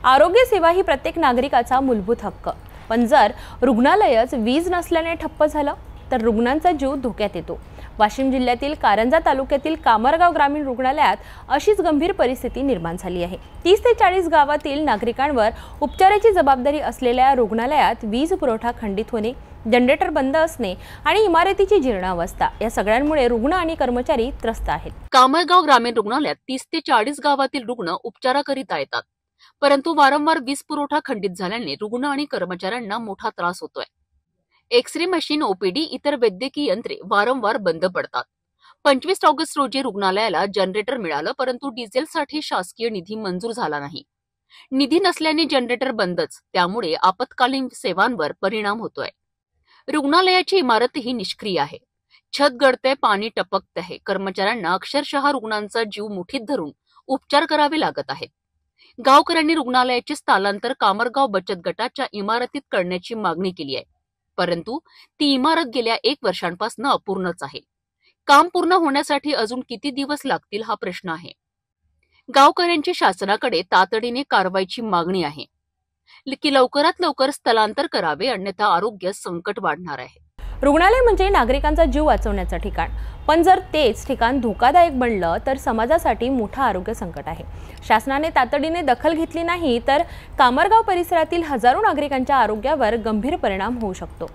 आरोग्य सेवा ही प्रत्येक नागरिकाचा मूलभूत हक्क, पण जर रुग्णालयच वीज नसल्याने ठप्प झालं तर रुग्णांचा जीव धोक्यात येतो। वाशिम जिल्ह्यातील कारंजा तालुक्यातील कामरगाव ग्रामीण रुग्णालयात अशीच गंभीर परिस्थिती निर्माण झाली आहे। 30 ते 40 गावातील नागरिकांवर उपचाराची जबाबदारी असलेल्या रुग्णालयात वीज पुरवठा खंडित होणे, जनरेटर बंद असणे आणि इमारतीची जीर्णावस्था या सगळ्यांमुळे रुग्ण आणि कर्मचारी त्रस्त आहेत। कामरगाव ग्रामीण रुग्णालयात 30 ते 40 गावातील रुग्ण उपचाराकरिता येतात, परंतु वारंवार वीज पुरवठा खंडित झाल्याने रुग्ण आणि कर्मचाऱ्यांना मोठा त्रास होतोय। एक्स-रे मशीन, ओपीडी, इतर वैद्यकीय यंत्रे वारंवार बंद पडतात। 25 ऑगस्ट रोजी रुग्णालयाला जनरेटर मिळालं, परंतु डिझेलसाठी शासकीय निधी मंजूर झाला नाही। निधी नसल्याने जनरेटर बंदच, त्यामुळे आपत्कालीन सेवांवर परिणाम होतोय। रुग्णालयाची इमारतही निष्क्रिय आहे, छत गळतंय, पाणी टपकतंय, कर्मचाऱ्यांना अक्षरशः रुग्णांचा जीव मुठीत धरून उपचार करावे लागत आहेत। गावकऱ्यांनी रुग्णालयाचे स्थलांतर कामरगाव बचत गटाच्या इमारतीत करण्याची मागणी केली आहे, परंतु ती इमारत गेल्या 1 वर्षांपासून अपूर्णच आहे। काम पूर्ण होण्यासाठी अजून किती दिवस लागतील हा प्रश्न आहे। गावकऱ्यांची शासनाकडे तातडीने कारवाईची मागणी आहे की लवकरात लवकर स्थलांतर करावे, अन्यथा आरोग्य संकट वाढणार आहे। रुग्णालय म्हणजे नागरिकांचा जीव वाचवण्याचं ठिकाण, पण जर तेच ठिकाण धोकादायक बनलं तर समाजासाठी मोठा आरोग्य संकट आहे। शासनाने तातडीने दखल घेतली नाही तर कामरगाव परिसरातील हजारो नागरिकांच्या आरोग्यावर गंभीर परिणाम होऊ शकतो।